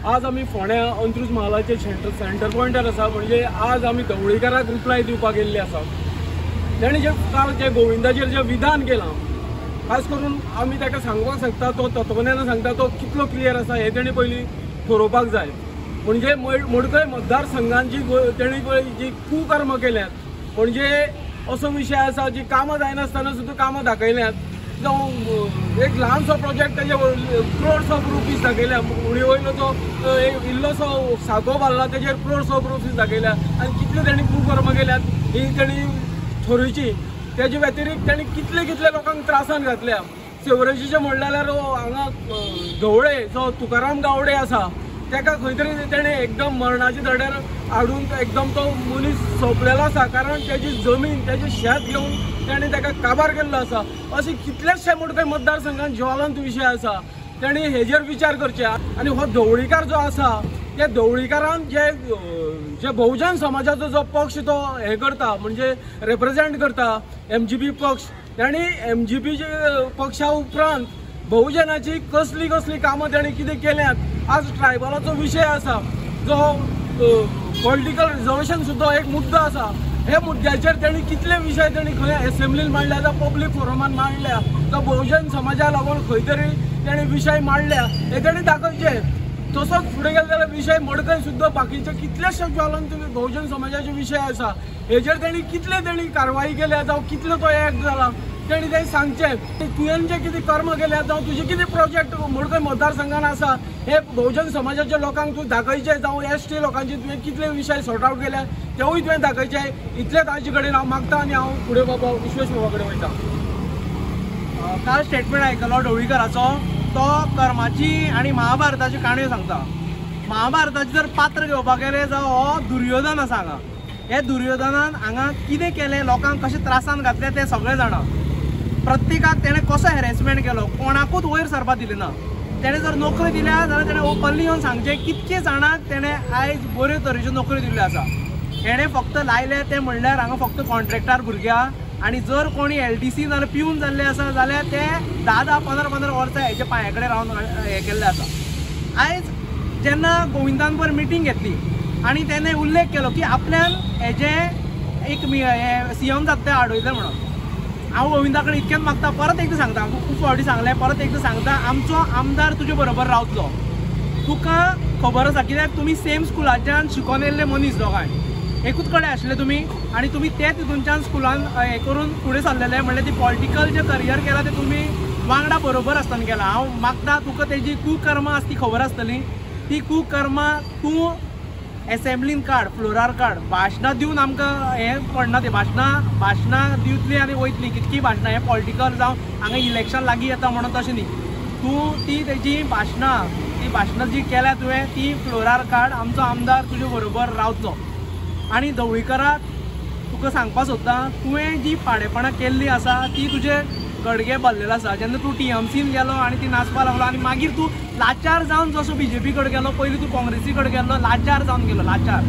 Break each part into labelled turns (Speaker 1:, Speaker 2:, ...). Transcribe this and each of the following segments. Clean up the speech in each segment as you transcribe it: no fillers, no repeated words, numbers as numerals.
Speaker 1: आज आमी फोंड्या अंत्रुज महालाचे सेंटर पॉइंटार आसा। म्हणजे आज आमी ढवळीकाराक रिप्लाय दिवपाक गेल्ले आसा। ताणें जे काल जे गोविंदाचेर जे विधान केलां, खास करून आमी ताका सांगपाक शकता तो तत्वज्ञान सांगता तो कितलो क्लियर आसा हे ताणें पयलीं थारोवपाक जाय। म्हणजे मडकय मतदारसंघांची ताणें जी कुकर्म केल्यात, म्हणजे असो विशय आसा जी कामां जायनासतना सुद्दां कामां दाखयल्यात। जावं एक ल्हानसो प्रोजेक्ट तेजे क्रोड्स ऑफ रुपीज दाखयल्या। उणी वयलो तो इल्लोसो साको बांदला तेजेर क्रोड्स ऑफ रुपीज दाखयल्या। आनी कितले ताणें कुकर्म केल्यात ही ताणें थोरयची। तेजे व्यतिरिक्त ताणें कितले कितले लोकांक त्रासान घातल्या। सेवरेजीचें म्हणलें जाल्यार हांगा ढवळे जो तुकाराम गावडे आसा ताका खंय तरी ताणें एकदम मरणाच्या धड्यार हाडून एकदम तो मनीस सोंपलेलो आसा। कारण तेजी जमीन तेजें शेत घेवन ताणें ताका काबार केल्लो आसा। अशें कितलेशे मोठे मतदारसंघात ज्वलंत विशय आसा, ताणें हेजेर विचार करचे। आनी हो ढवळीकार जो आसा त्या ढवळीकारान जे बहुजन समाजाचो जो पक्ष तो हे करता म्हणजे रिप्रेजेंट करता MGP पक्ष, ताणें MGP पक्षा उपरांत बहुजनाची कसली कसली कामां ताणें कितें केल्यात। आज ट्रायबलाचो विशय आसा जो पॉलिटिकल रिजर्वेशन सुद्दां एक मुद्दो आसा। हे मुद्द्याचेर ताणें कितले विशय ताणें खंय एसेंब्लीन मांडल्या जावं पब्लीक फोरमान मांडल्या जावं बहुजन समाजा लागून खंय तरी ताणें विशय मांडल्या हे ताणें दाखोवचे। तसोच फुडें गेले जाल्यार विशय मडकय सुद्दां बाकीचे कितलेशे ज्वलंत बहुजन समाजाचे विशय आसा हेजेर ताणें कितले कारवाई केल्या जावं कितलो तो एक्ट जाला ताणें तें सांगचें। तुवें जे कितें कर्म केल्या जावं तुजे कितें प्रोजेक्ट मडकय मतदारसंघान आसा हे बहुजन समाजाच्या लोकांक तूं दाखयचें। जावं ST लोकांचे तुवें कितले विशय सॉर्ट आउट केल्या तेवूय तुवें दाखयचें। इतलेच ताजे कडेन हांव मागता आनी हांव फुडें बाबा विश्वेश बाबा कडेन वयता।
Speaker 2: काल स्टेटमेंट आयकलो ढवळीकाराचो, तो कर्माची आनी महाभारताची काणयो सांगता। महाभारताची जर पात्र घेवपाक गेले जावं हो दुर्योधन आसा हांगा। हे दुर्योधनान हांगा कितें केलें, लोकांक कशें त्रासान घातले तें सगळें जाणा। प्रत्येकाक तेणें कसो हॅरेसमेंट केलो, कोणाकूच वयर सरपाक दिलें ना। तेणें जर नोकरी दिल्या जाल्यार तेणें ओपनली येवन सांगचें कितके जाणांक तेणें आयज बऱ्यो तरेच्यो नोकरी दिल्ल्यो आसा। तेणें फक्त लायले तें म्हणल्यार हांगा फक्त कॉन्ट्रॅक्टार भुरग्यां आनी जर कोणी LDC नाल्यार पिवन जाल्ले आसा जाल्यार ते 10-10, 15-15 वर्सां हेजे पांया कडेन रावन हें केल्लें आसा। आयज जेन्ना गोविंदान पर मिटींग घेतली आनी तेणें उल्लेख केलो की आपल्यान हेजे एक CM जाता ते आडयले म्हणून। हांव गोविंदा कडेन इतकेंच मागता, परत एकदां सांगता, खूब फावटी सांगलें, परत एकदां सांगता, आमचो आमदार तुजे बरोबर रावतलो। तुका खबर आसा कित्याक तुमी सेम स्कुलाच्यान शिकोवन येयल्ले मनीस दोगांय, एकूच कडेन आशिल्ले तुमी आनी तुमी तेच तितूनच्यान स्कुलान हें करून फुडें सरलेले। म्हणल्यार ती पॉलिटिकल जे करियर केला ते तुमी वांगडा बरोबर आसतना केला। हांव मागता तुका तेजी कुकर्मां आसा ती खबर आसतली। ती कुकर्मां तूं एसेंब्लीन काड, फ्लोरार काड, भाशणां दिवन आमकां हें पडना। ते भाशणां दिवतली आनी वयतली, कितकी भाशणां हें पॉलिटिकल जावं हांगा इलेक्शन लागीं येता म्हणून तशें न्ही। तूं ती तेजी भाशणां जी केल्या तुवें ती फ्लोरार काड। आमचो आमदार तुजे बरोबर रावतलो। आनी ढवळीकाराक तुका सांगपाक सोदता, तुवें जी पाडेपणां केल्ली आसा ती तुजे गडगे भरलेलो आसा। जेन्ना तूं TMCन गेलो आनी ती नाचपाक लागलो आनी मागीर तूं लाचार जावन जसो BJP कडेन गेलो, पयलीं तूं काँग्रेसी कडेन गेल्लो, लाचार जावन गेलो, लाचार।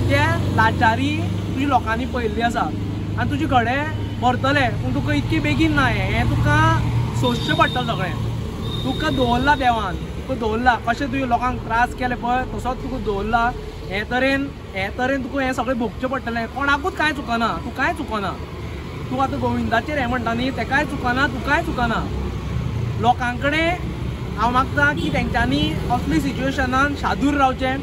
Speaker 2: ते लाचारी तुजी लोकांनी पळयल्ली आसा आनी तुजे घडे भरतले, पूण तुका इतकी बेगीन ना। हें तुका सोंसचें पडटलें सगळें। तुका दवरला देवान, तुका दवरला कशें तुवें लोकांक त्रास केले पळय तसोच तुका दवरला। हे तरेन तुका हें सगळें भोगचें पडटलें। कोणाकूच कांय चुकना, तूं कांय चुकना। तूं आतां गोविंदाचेर हें म्हणटा न्ही, तेकाय चुकना, तूं कांय चुकना। लोकां कडेन हांव मागता की तेंच्यांनी असली सिच्युएशनान शादूर रावचें।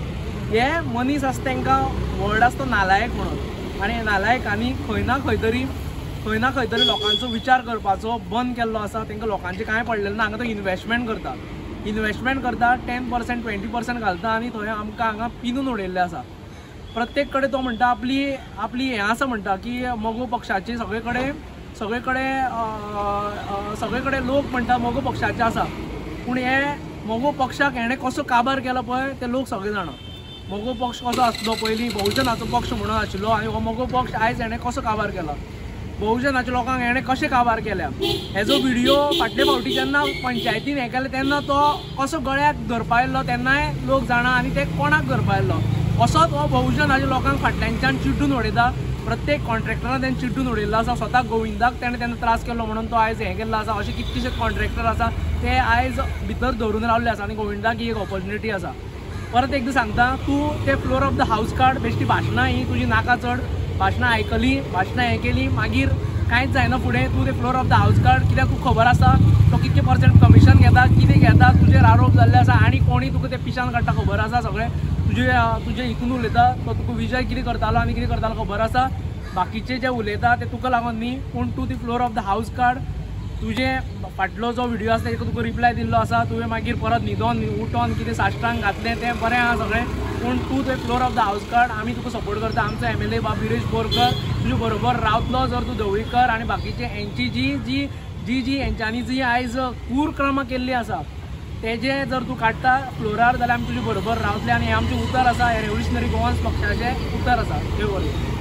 Speaker 2: हे मनीस आसा तांकां वर्ड आसा तो नालायक म्हणून, आनी नालायकांनी खंय ना खंय तरी लोकांचो विचार करपाचो बंद केल्लो आसा। तांकां लोकांचें कांय पडलेलें ना। हांगा तो इन्वेस्टमेंट करता 10%, 20% घालता आनी थंय आमकां हांगा पिनून उडयल्लें आसा। प्रत्येक कडेन तो म्हणटा आपली हें आसा म्हणटा की मोगो पक्षाची सगळे कडेन लोक म्हणटा मोगो पक्षाचे आसा। पूण हे मोगो पक्षाक हेणें कसो काबार केलो पळय ते लोक सगळे जाणा। मोगो पक्ष कसो आसलो, पयलीं बहुजनाचो पक्ष म्हणून आशिल्लो आनी हो मोगो पक्ष आयज हेणें कसो काबार केला, बहुजनाच्या लोकांक हेणें कशें काबार केल्या। हेजो व्हिडियो फाटले फावटी जेन्ना पंचायतीन हें केलें तेन्ना तो कसो गळ्याक धरपा येयल्लो तेन्नाय लोक जाणा आनी ते कोणाक धरपा येयल्लो। असोच हो बहुजनाच्या लोकांक फाटल्यानच्यान चिड्डून उडयता। प्रत्येक कॉन्ट्रॅक्टरान तेणें चिड्डून उडयल्लो आसा। स्वता गोविंदाक तेणें तेन्ना त्रास केलो म्हणून तो आयज हें केल्लो आसा। अशे कितकेशे कॉन्ट्रॅक्टर आसा ते आयज भितर धरून रावल्ले आसा आनी गोविंदाक ही एक ऑपॉर्च्युनिटी आसा। परत एकदा सांगता, तू ते फ्लोर ऑफ द हाऊस काड, बेश्टी भाशणां ही तुजी नाका चढ, भाशणां आयकली, भाशणां हें केली, मागीर कांयच जायना फुडें. तू ते फ्लोर ऑफ द हाऊस काड, कित्याक तुका खबर आसा तो कितके % कमिशन घेता, कितें घेता, तुजेर आरोप जाल्ले आसा आनी कोणी तुका ते पिशान काडटा खबर आसा सगळें. तुजे हितून उलयता तो तुका विजय कितें करतालो आनी कितें करतालो खबर आसा. बाकीचे जे उलयता ते तुका लागून न्ही, पूण तूं ती फ्लोर ऑफ द हाऊस काड. तुजे फाटलो जो व्हिडिओ आसा ताका तुका रिप्लाय दिल्लो आसा, तुवें मागीर परत न्हिदोन उठोन कितें साश्टांग घातलें तें बरें आहा सगळें, पूण तूं ते फ्लोर ऑफ द हाऊस काड. आमी तुका सपोर्ट करता. आमचो MLA बाब विरेश बोरकर तुजे बरोबर रावतलो जर तूं ढवळीकर आनी बाकीचे हेंची जी हेंच्यांनी जी आयज कूरक्रमां केल्ली आसा तेजे जर तूं काडटा फ्लोरार जाल्यार आमी तुजे बरोबर रावतले. आनी हें आमचें उतर आसा, हे रेव्होल्युशनरी गोवन्स पक्षाचें उतर आसा. देव बरें.